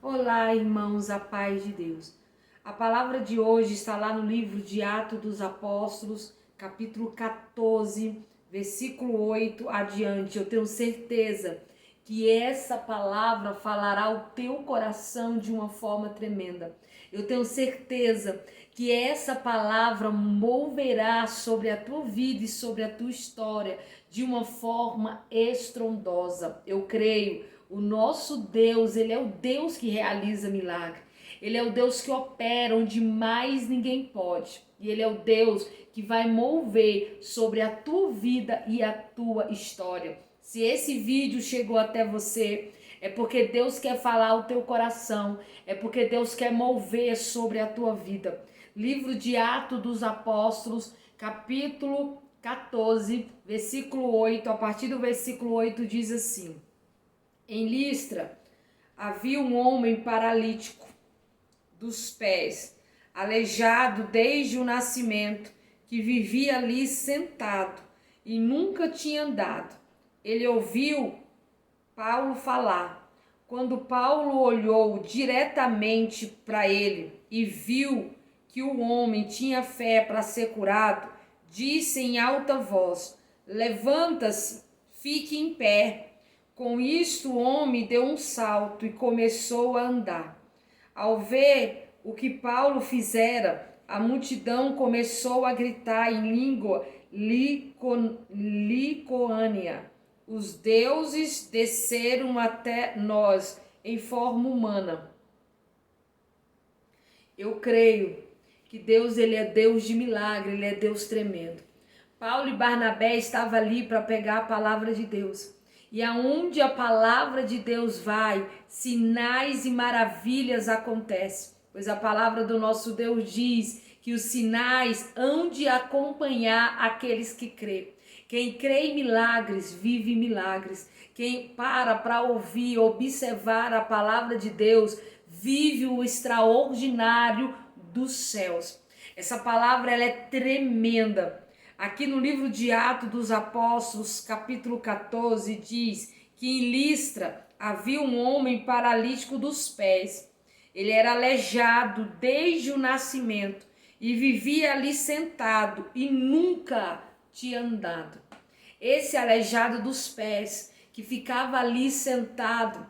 Olá, irmãos, a paz de Deus. A palavra de hoje está lá no livro de Atos dos Apóstolos, capítulo 14, versículo 8 adiante. Eu tenho certeza que essa palavra falará ao teu coração de uma forma tremenda. Eu tenho certeza que essa palavra moverá sobre a tua vida e sobre a tua história de uma forma estrondosa. Eu creio. O nosso Deus, Ele é o Deus que realiza milagre. Ele é o Deus que opera onde mais ninguém pode. E Ele é o Deus que vai mover sobre a tua vida e a tua história. Se esse vídeo chegou até você, é porque Deus quer falar ao teu coração. É porque Deus quer mover sobre a tua vida. Livro de Atos dos Apóstolos, capítulo 14, versículo 8. A partir do versículo 8 diz assim: Em Listra havia um homem paralítico dos pés, aleijado desde o nascimento, que vivia ali sentado e nunca tinha andado. Ele ouviu Paulo falar. Quando Paulo olhou diretamente para ele e viu que o homem tinha fé para ser curado, disse em alta voz: Levanta-se, fique em pé. Com isto o homem deu um salto e começou a andar. Ao ver o que Paulo fizera, a multidão começou a gritar em língua licoânia: Os deuses desceram até nós em forma humana. Eu creio que Deus, Ele é Deus de milagre, Ele é Deus tremendo. Paulo e Barnabé estavam ali para pegar a palavra de Deus. E aonde a palavra de Deus vai, sinais e maravilhas acontecem. Pois a palavra do nosso Deus diz que os sinais hão de acompanhar aqueles que crêem. Quem crê em milagres, vive milagres. Quem para ouvir, observar a palavra de Deus, vive o extraordinário dos céus. Essa palavra ela é tremenda. Aqui no livro de Atos dos Apóstolos, capítulo 14, diz que em Listra havia um homem paralítico dos pés. Ele era aleijado desde o nascimento e vivia ali sentado e nunca tinha andado. Esse aleijado dos pés, que ficava ali sentado,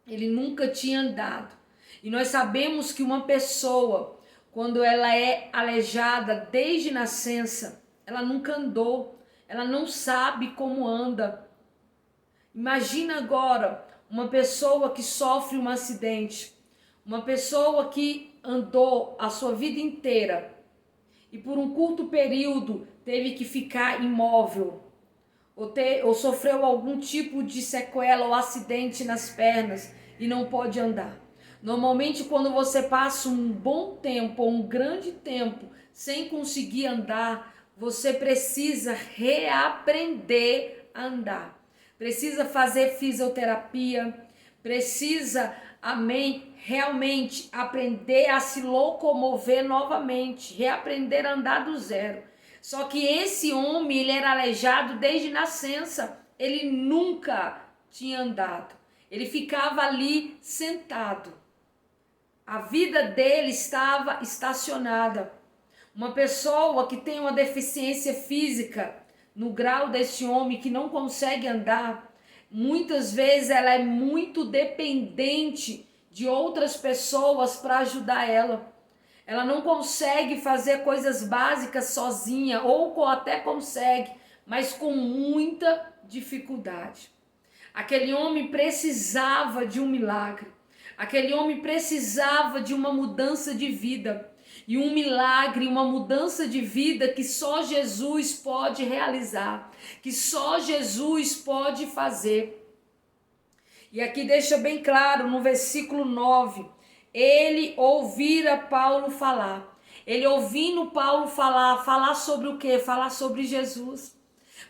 ele nunca tinha andado. E nós sabemos que uma pessoa, quando ela é aleijada desde nascença, ela nunca andou, ela não sabe como anda. Imagina agora uma pessoa que sofre um acidente, uma pessoa que andou a sua vida inteira e por um curto período teve que ficar imóvel, ou sofreu algum tipo de sequela ou acidente nas pernas e não pode andar. Normalmente, quando você passa um bom tempo ou um grande tempo sem conseguir andar, você precisa reaprender a andar. Precisa fazer fisioterapia, precisa, amém, realmente aprender a se locomover novamente, reaprender a andar do zero. Só que esse homem, ele era aleijado desde nascença, ele nunca tinha andado. Ele ficava ali sentado. A vida dele estava estacionada. Uma pessoa que tem uma deficiência física, no grau desse homem que não consegue andar, muitas vezes ela é muito dependente de outras pessoas para ajudar ela. Ela não consegue fazer coisas básicas sozinha, ou até consegue, mas com muita dificuldade. Aquele homem precisava de um milagre. Aquele homem precisava de uma mudança de vida. E um milagre, uma mudança de vida que só Jesus pode realizar, que só Jesus pode fazer. E aqui deixa bem claro no versículo 9, ele ouvira Paulo falar. Ele ouvindo Paulo falar sobre o quê? Falar sobre Jesus.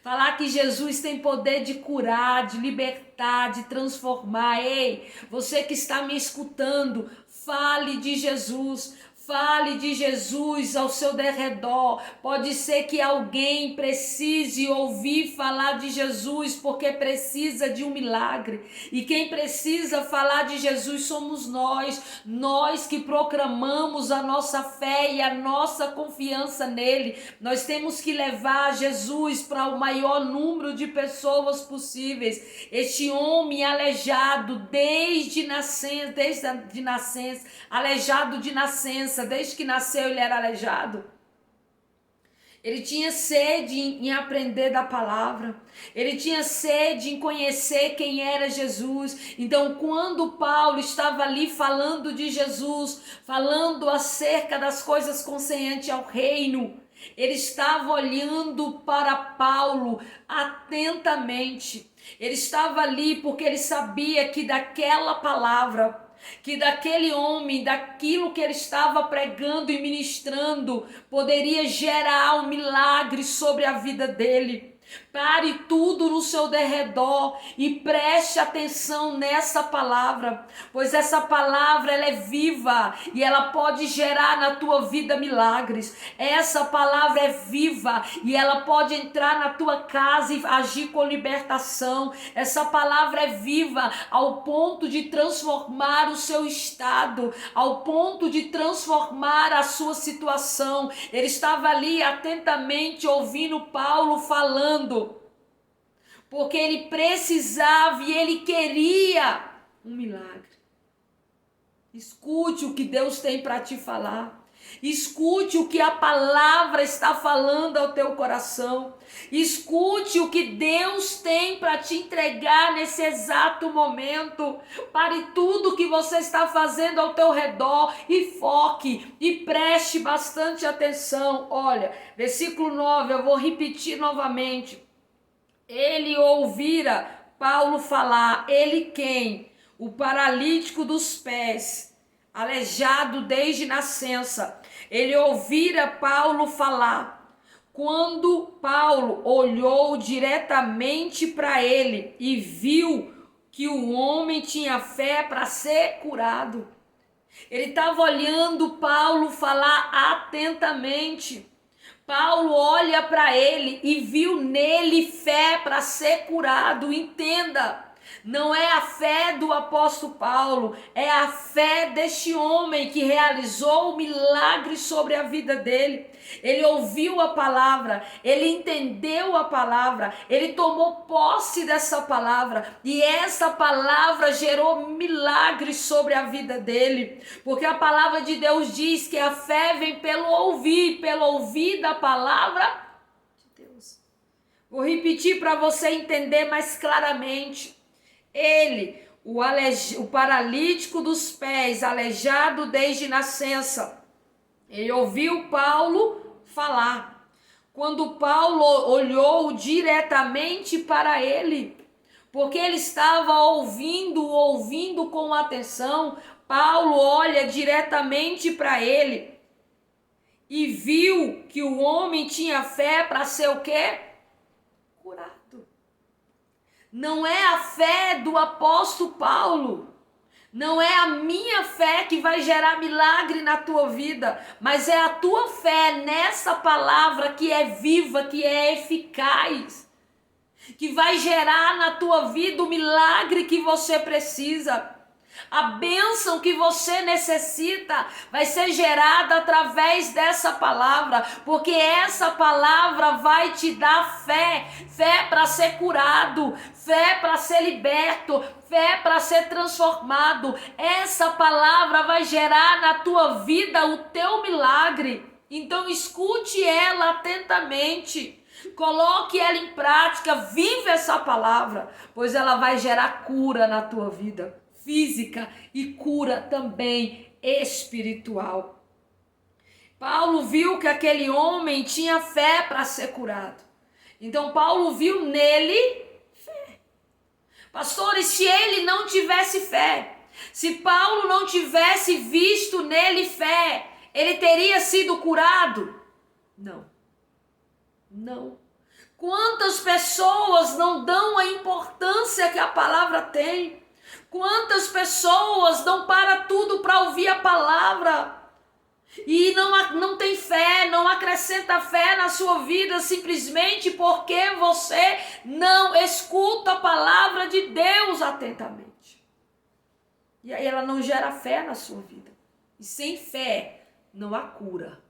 Falar que Jesus tem poder de curar, de libertar, de transformar. Ei, você que está me escutando, fale de Jesus. Fale de Jesus ao seu derredor. Pode ser que alguém precise ouvir falar de Jesus porque precisa de um milagre. E quem precisa falar de Jesus somos nós que proclamamos a nossa fé e a nossa confiança nele. Nós temos que levar Jesus para o maior número de pessoas possíveis. Este homem aleijado desde nascença, aleijado de nascença, desde que nasceu ele era aleijado. Ele tinha sede em aprender da palavra. Ele tinha sede em conhecer quem era Jesus. Então, quando Paulo estava ali falando de Jesus, falando acerca das coisas concernentes ao reino, ele estava olhando para Paulo atentamente. Ele estava ali porque ele sabia que daquela palavra, que daquele homem, daquilo que ele estava pregando e ministrando, poderia gerar um milagre sobre a vida dele. Pare tudo no seu derredor e preste atenção nessa palavra, pois essa palavra ela é viva e ela pode gerar na tua vida milagres. Essa palavra é viva e ela pode entrar na tua casa e agir com libertação. Essa palavra é viva ao ponto de transformar o seu estado, ao ponto de transformar a sua situação. Ele estava ali atentamente ouvindo Paulo falando, porque ele precisava e ele queria um milagre. Escute o que Deus tem para te falar. Escute o que a palavra está falando ao teu coração. Escute o que Deus tem para te entregar nesse exato momento. Pare tudo que você está fazendo ao teu redor e foque e preste bastante atenção. Olha, versículo 9, eu vou repetir novamente. Ele ouvira Paulo falar, ele quem? O paralítico dos pés, aleijado desde nascença. Ele ouvira Paulo falar. Quando Paulo olhou diretamente para ele e viu que o homem tinha fé para ser curado. Ele estava olhando Paulo falar atentamente. Paulo olha para ele e viu nele fé para ser curado. Entenda, não é a fé do apóstolo Paulo, é a fé deste homem que realizou o milagre sobre a vida dele. Ele ouviu a palavra, ele entendeu a palavra, ele tomou posse dessa palavra e essa palavra gerou milagres sobre a vida dele, porque a palavra de Deus diz que a fé vem pelo ouvir da palavra de Deus. Vou repetir para você entender mais claramente. Ele, o paralítico dos pés, aleijado desde nascença, ele ouviu Paulo falar. Quando Paulo olhou diretamente para ele, porque ele estava ouvindo com atenção, Paulo olha diretamente para ele e viu que o homem tinha fé para ser o quê? Curado. Não é a fé do apóstolo Paulo. Não é a minha fé que vai gerar milagre na tua vida, mas é a tua fé nessa palavra que é viva, que é eficaz, que vai gerar na tua vida o milagre que você precisa. A bênção que você necessita vai ser gerada através dessa palavra, porque essa palavra vai te dar fé para ser curado, fé para ser liberto, fé para ser transformado. Essa palavra vai gerar na tua vida o teu milagre. Então escute ela atentamente, coloque ela em prática, vive essa palavra, pois ela vai gerar cura na tua vida física e cura também espiritual. Paulo viu que aquele homem tinha fé para ser curado. Então Paulo viu nele fé. Pastores, se ele não tivesse fé, se Paulo não tivesse visto nele fé, ele teria sido curado? Não. Não. Quantas pessoas não dão a importância que a palavra tem? Quantas pessoas dão para tudo para ouvir a palavra? e não tem fé, não acrescenta fé na sua vida simplesmente porque você não escuta a palavra de Deus atentamente. E aí ela não gera fé na sua vida. E sem fé não há cura.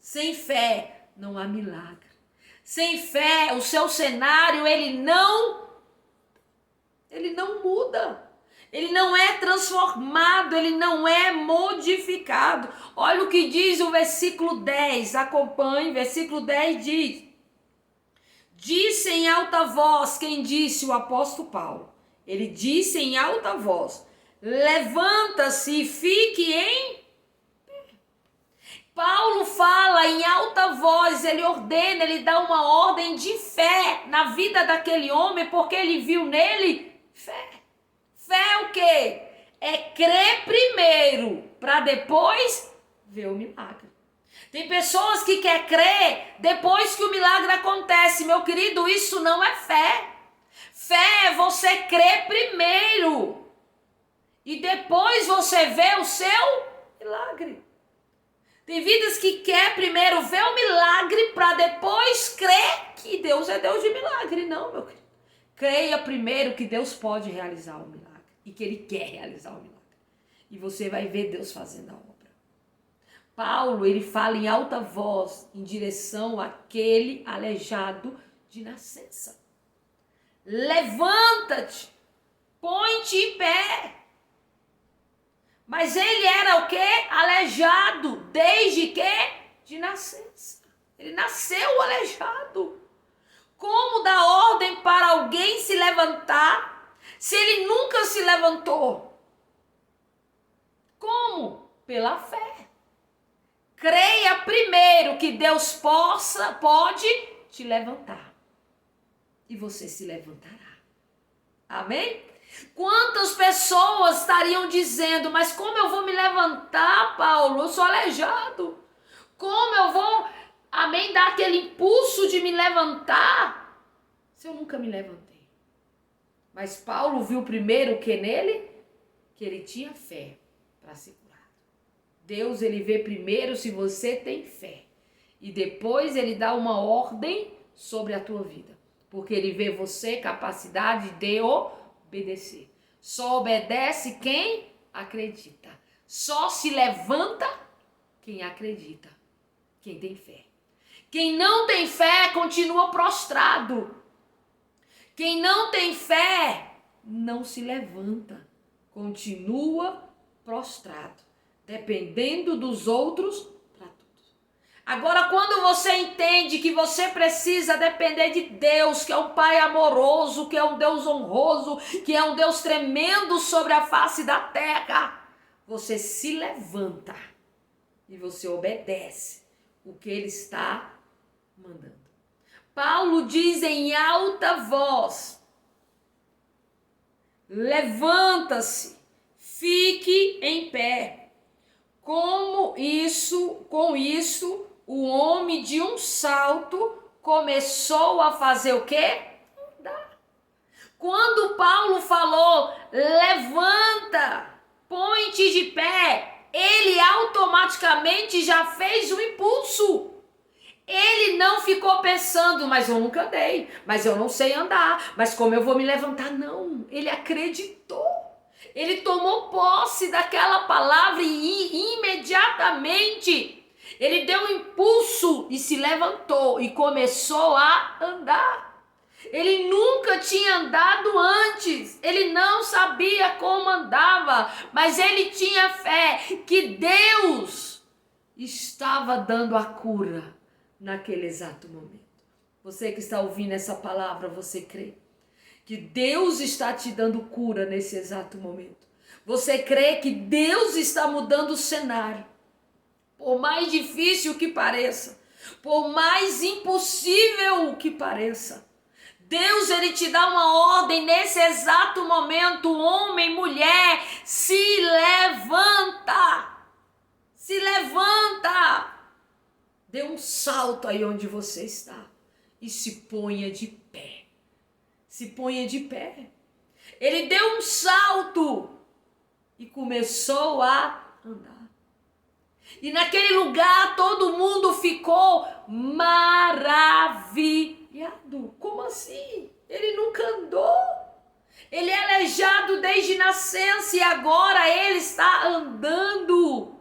Sem fé não há milagre. Sem fé o seu cenário ele não muda. Ele não é transformado, ele não é modificado. Olha o que diz o versículo 10, acompanhe, versículo 10 diz: disse em alta voz, quem disse? O apóstolo Paulo. Ele disse em alta voz: levanta-se e fique em... Paulo fala em alta voz, ele ordena, ele dá uma ordem de fé na vida daquele homem, porque ele viu nele fé. Fé é o quê? É crer primeiro, para depois ver o milagre. Tem pessoas que querem crer depois que o milagre acontece. Meu querido, isso não é fé. Fé é você crer primeiro. E depois você vê o seu milagre. Tem vidas que quer primeiro ver o milagre para depois crer que Deus é Deus de milagre. Não, meu querido. Creia primeiro que Deus pode realizar o milagre. E que ele quer realizar o milagre. E você vai ver Deus fazendo a obra. Paulo, ele fala em alta voz em direção àquele aleijado de nascença. Levanta-te, põe-te em pé. Mas ele era o quê? Aleijado, desde que? De nascença. Ele nasceu aleijado. Como dar ordem para alguém se levantar se ele nunca se levantou? Como? Pela fé. Creia primeiro que Deus pode te levantar. E você se levantará. Amém? Quantas pessoas estariam dizendo, mas como eu vou me levantar, Paulo? Eu sou aleijado. Como eu vou, amém, dar aquele impulso de me levantar se eu nunca me levantei? Mas Paulo viu primeiro o que nele? Que ele tinha fé para ser curado. Deus, ele vê primeiro se você tem fé. E depois ele dá uma ordem sobre a tua vida. Porque ele vê você capacidade de obedecer. Só obedece quem acredita. Só se levanta quem acredita. Quem tem fé. Quem não tem fé continua prostrado. Quem não tem fé não se levanta. Continua prostrado. Dependendo dos outros para tudo. Agora, quando você entende que você precisa depender de Deus, que é um Pai amoroso, que é um Deus honroso, que é um Deus tremendo sobre a face da terra, você se levanta e você obedece o que Ele está mandando. Paulo diz em alta voz: levanta-se, fique em pé. Com isso, o homem de um salto começou a fazer o quê? Andar. Quando Paulo falou, levanta, põe-te de pé, ele automaticamente já fez o impulso. Ele não ficou pensando, mas eu nunca andei, mas eu não sei andar, mas como eu vou me levantar? Não, ele acreditou. Ele tomou posse daquela palavra e imediatamente ele deu um impulso e se levantou e começou a andar. Ele nunca tinha andado antes, ele não sabia como andava, mas ele tinha fé que Deus estava dando a cura naquele exato momento. Você que está ouvindo essa palavra, você crê que Deus está te dando cura nesse exato momento? Você crê que Deus está mudando o cenário? Por mais difícil que pareça, por mais impossível que pareça, Deus, ele te dá uma ordem nesse exato momento. Homem, mulher, se levanta. Se levanta. Dê um salto aí onde você está e se ponha de pé. Se ponha de pé. Ele deu um salto e começou a andar. E naquele lugar todo mundo ficou maravilhado. Como assim? Ele nunca andou. Ele é aleijado desde nascença e agora ele está andando.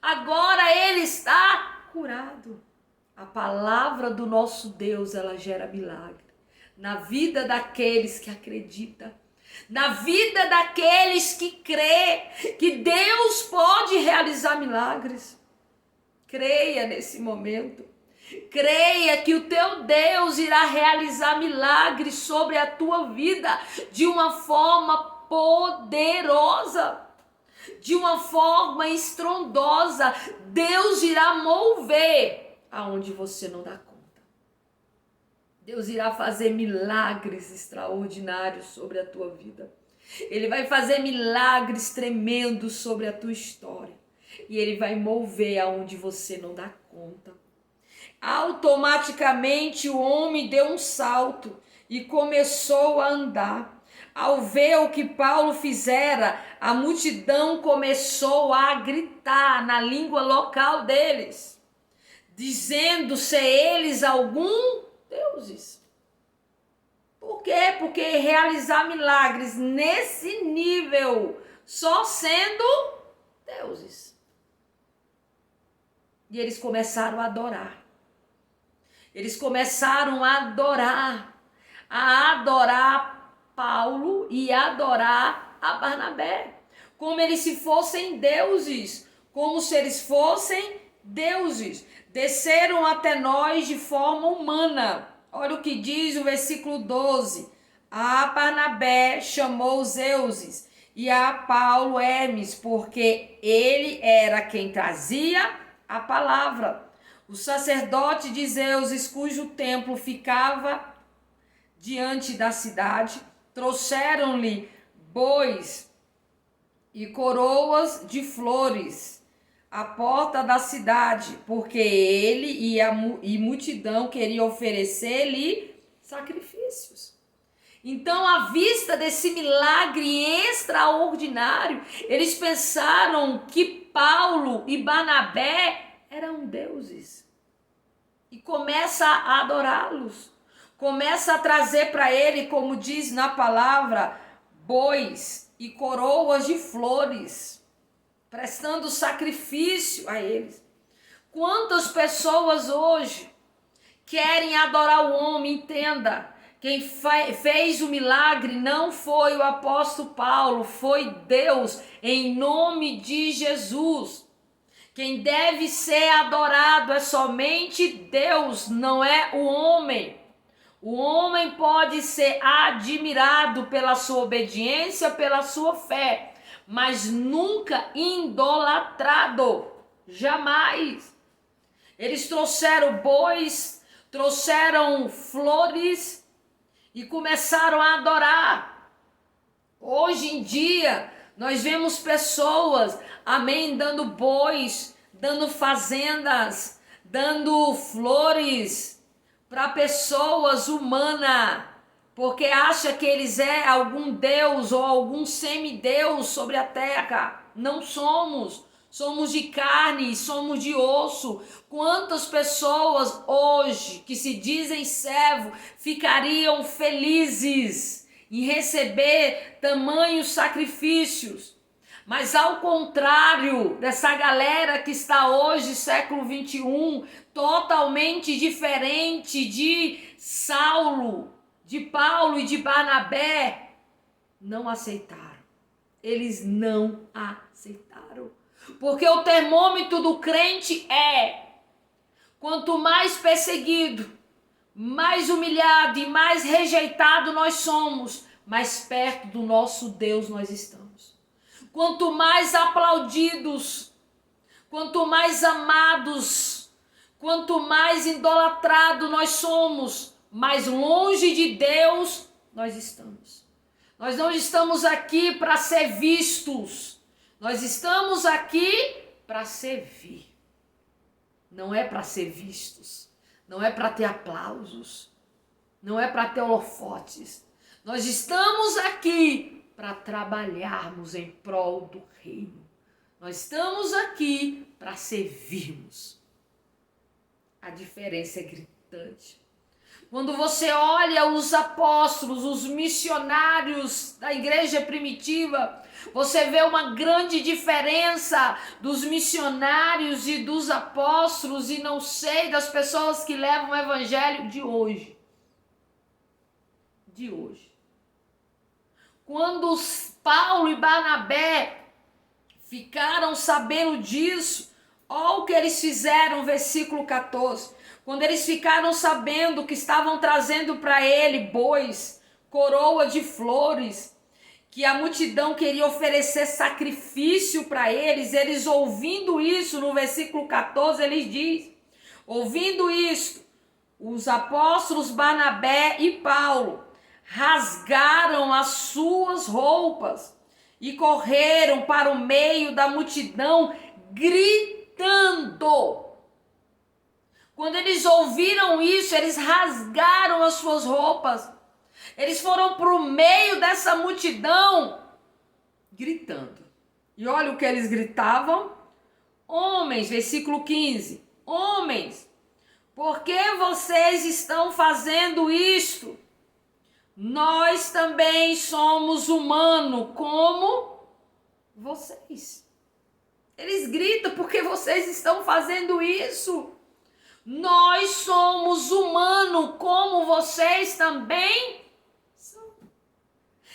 Agora ele está curado. A palavra do nosso Deus, ela gera milagre na vida daqueles que acreditam, na vida daqueles que crê que Deus pode realizar milagres. Creia nesse momento. Creia que o teu Deus irá realizar milagres sobre a tua vida de uma forma poderosa, de uma forma estrondosa. Deus irá mover aonde você não dá conta. Deus irá fazer milagres extraordinários sobre a tua vida. Ele vai fazer milagres tremendos sobre a tua história. E ele vai mover aonde você não dá conta. Automaticamente o homem deu um salto e começou a andar. Ao ver o que Paulo fizera, a multidão começou a gritar na língua local deles, dizendo ser eles algum deuses. Por quê? Porque realizar milagres nesse nível, só sendo deuses. E eles começaram a adorar. Eles começaram a adorar Paulo e adorar a Barnabé, como eles se fossem deuses, como se eles fossem deuses. Desceram até nós de forma humana. Olha o que diz o versículo 12. A Barnabé chamou os Zeuses e a Paulo Hermes, porque ele era quem trazia a palavra. O sacerdote de Zeuses, cujo templo ficava diante da cidade, trouxeram-lhe bois e coroas de flores à porta da cidade, porque ele e multidão queriam oferecer-lhe sacrifícios. Então, à vista desse milagre extraordinário, eles pensaram que Paulo e Barnabé eram deuses. E começa a adorá-los. Começa a trazer para ele, como diz na palavra, bois e coroas de flores, prestando sacrifício a eles. Quantas pessoas hoje querem adorar o homem? Entenda, quem fez o milagre não foi o apóstolo Paulo, foi Deus, em nome de Jesus. Quem deve ser adorado é somente Deus, não é o homem. O homem pode ser admirado pela sua obediência, pela sua fé, mas nunca idolatrado, jamais. Eles trouxeram bois, trouxeram flores e começaram a adorar. Hoje em dia, nós vemos pessoas, amém, dando bois, dando fazendas, dando flores para pessoas humanas, porque acha que eles é algum deus ou algum semideus sobre a terra. Não somos. Somos de carne, somos de osso. Quantas pessoas hoje que se dizem servo ficariam felizes em receber tamanhos sacrifícios? Mas ao contrário dessa galera que está hoje, século 21, totalmente diferente de Saulo, de Paulo e de Barnabé, não aceitaram. Eles não aceitaram. Porque o termômetro do crente é: quanto mais perseguido, mais humilhado e mais rejeitado nós somos, mais perto do nosso Deus nós estamos. Quanto mais aplaudidos, quanto mais amados, quanto mais idolatrados nós somos, mais longe de Deus nós estamos. Nós não estamos aqui para ser vistos, nós estamos aqui para servir. Não é para ser vistos, não é para ter aplausos, não é para ter holofotes. Nós estamos aqui para trabalharmos em prol do reino. Nós estamos aqui para servirmos. A diferença é gritante. Quando você olha os apóstolos, os missionários da igreja primitiva, você vê uma grande diferença dos missionários e dos apóstolos, e não sei, das pessoas que levam o evangelho de hoje. De hoje. Quando Paulo e Barnabé ficaram sabendo disso, olha o que eles fizeram, versículo 14. Quando eles ficaram sabendo que estavam trazendo para ele bois, coroa de flores, que a multidão queria oferecer sacrifício para eles ouvindo isso, no versículo 14, eles diz: ouvindo isto, os apóstolos Barnabé e Paulo rasgaram as suas roupas e correram para o meio da multidão, gritando. Quando eles ouviram isso, eles rasgaram as suas roupas. Eles foram para o meio dessa multidão, gritando. E olha o que eles gritavam. Homens, versículo 15. Homens, por que vocês estão fazendo isto? Nós também somos humanos, como vocês. Eles gritam porque vocês estão fazendo isso. Nós somos humanos, como vocês também são.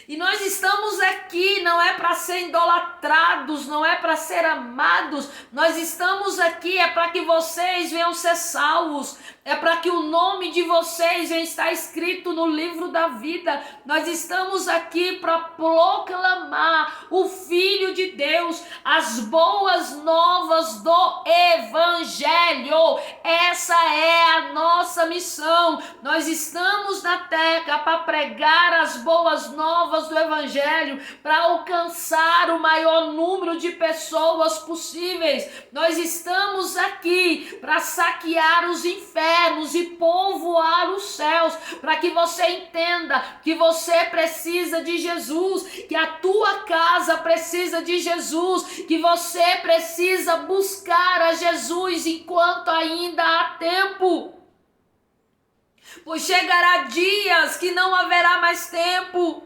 E nós estamos aqui, não é para ser idolatrados, não é para ser amados. Nós estamos aqui, é para que vocês venham ser salvos. É para que o nome de vocês venha estar escrito no livro da vida. Nós estamos aqui para proclamar o Filho de Deus, as boas novas do Evangelho. Essa é a nossa missão. Nós estamos na terra para pregar as boas novas do Evangelho, para alcançar o maior número de pessoas possíveis. Nós estamos aqui para saquear os infernos e povoar os céus, para que você entenda que você precisa de Jesus, que a tua casa precisa de Jesus, que você precisa buscar a Jesus enquanto ainda há tempo. Pois chegará dias que não haverá mais tempo.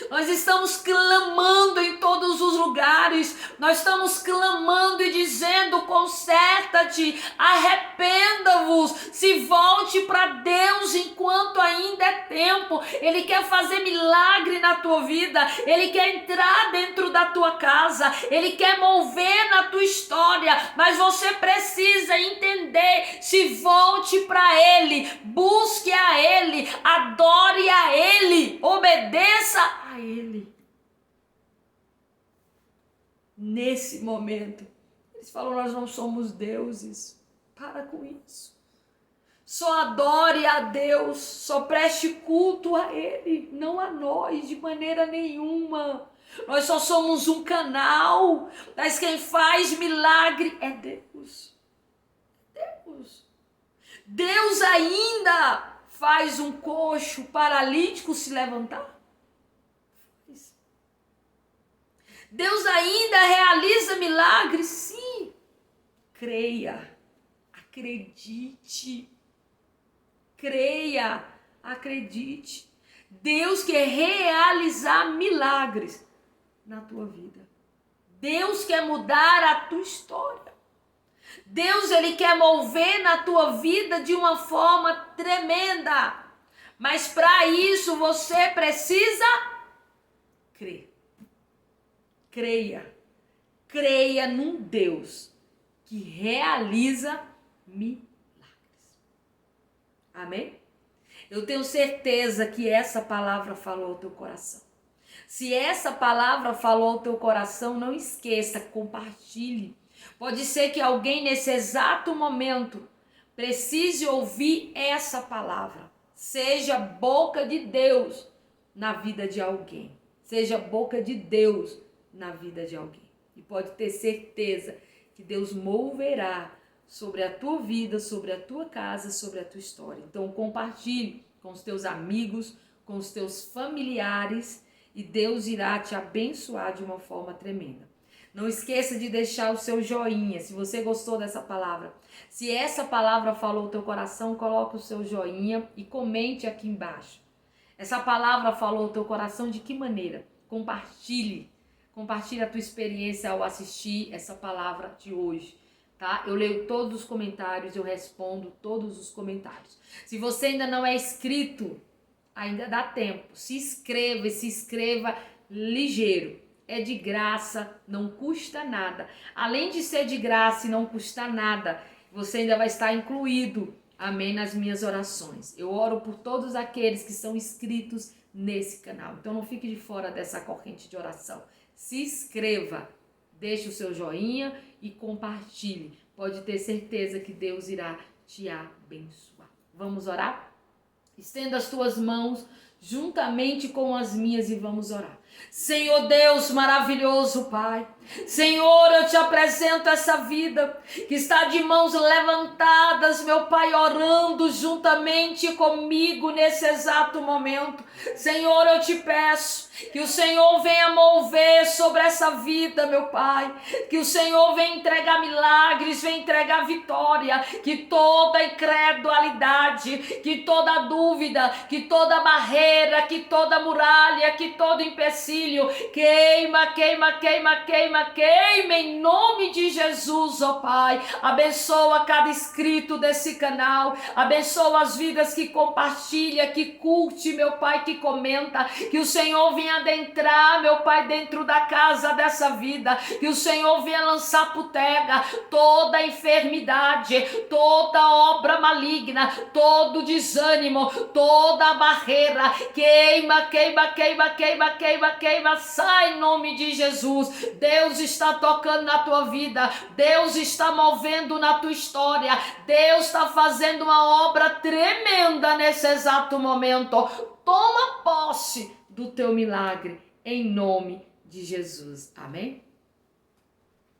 Nós estamos clamando em todos os lugares, nós estamos clamando e dizendo: conserta-te, arrependa-vos, se volte para Deus enquanto ainda é tempo. Ele quer fazer milagre na tua vida, Ele quer entrar dentro da tua casa, Ele quer mover na tua história, mas você precisa entender: se volte para Ele, busque a Ele, adore a Ele, obedeça a Ele. Nesse momento, eles falam: nós não somos deuses. Para com isso. Só adore a Deus, só preste culto a Ele, não a nós de maneira nenhuma. Nós só somos um canal, mas quem faz milagre é Deus. Deus. Deus ainda faz um coxo paralítico se levantar. Deus ainda realiza milagres, sim. Creia, acredite. Creia, acredite. Deus quer realizar milagres na tua vida. Deus quer mudar a tua história. Deus, Ele quer mover na tua vida de uma forma tremenda. Mas para isso você precisa crer. Creia. Creia num Deus que realiza milagres. Amém? Eu tenho certeza que essa palavra falou ao teu coração. Se essa palavra falou ao teu coração, não esqueça, compartilhe. Pode ser que alguém nesse exato momento precise ouvir essa palavra. Seja boca de Deus na vida de alguém. Seja boca de Deus na vida de alguém. E pode ter certeza que Deus moverá sobre a tua vida, sobre a tua casa, sobre a tua história. Então compartilhe com os teus amigos, com os teus familiares, e Deus irá te abençoar de uma forma tremenda. Não esqueça de deixar o seu joinha, se você gostou dessa palavra. Se essa palavra falou o teu coração, coloque o seu joinha e comente aqui embaixo. Essa palavra falou o teu coração de que maneira? Compartilhe a tua experiência ao assistir essa palavra de hoje, tá? Eu leio todos os comentários, eu respondo todos os comentários. Se você ainda não é inscrito, ainda dá tempo. Se inscreva e se inscreva ligeiro. É de graça, não custa nada. Além de ser de graça e não custar nada, você ainda vai estar incluído, amém, nas minhas orações. Eu oro por todos aqueles que são inscritos nesse canal. Então não fique de fora dessa corrente de oração. Se inscreva, deixe o seu joinha e compartilhe. Pode ter certeza que Deus irá te abençoar. Vamos orar? Estenda as tuas mãos juntamente com as minhas e vamos orar. Senhor Deus maravilhoso, Pai. Senhor, eu te apresento essa vida que está de mãos levantadas, meu Pai, orando juntamente comigo nesse exato momento. Senhor, eu te peço que o Senhor venha mover sobre essa vida, meu Pai. Que o Senhor venha entregar milagres, venha entregar vitória. Que toda incredulidade, que toda dúvida, que toda barreira, que toda muralha, que todo empecilho queima, queima, queima, queima, queima em nome de Jesus, ó Pai. Abençoa cada inscrito desse canal, abençoa as vidas que compartilha, que curte, meu Pai, que comenta. Que o Senhor venha adentrar, meu Pai, dentro da casa dessa vida. Que o Senhor venha lançar por terra toda enfermidade, toda obra maligna, todo desânimo, toda barreira. Queima, queima, queima, queima, queima, queima. Sai em nome de Jesus. Deus está tocando na tua vida. Deus está movendo na tua história. Deus está fazendo uma obra tremenda nesse exato momento. Toma posse do teu milagre em nome de Jesus. Amém?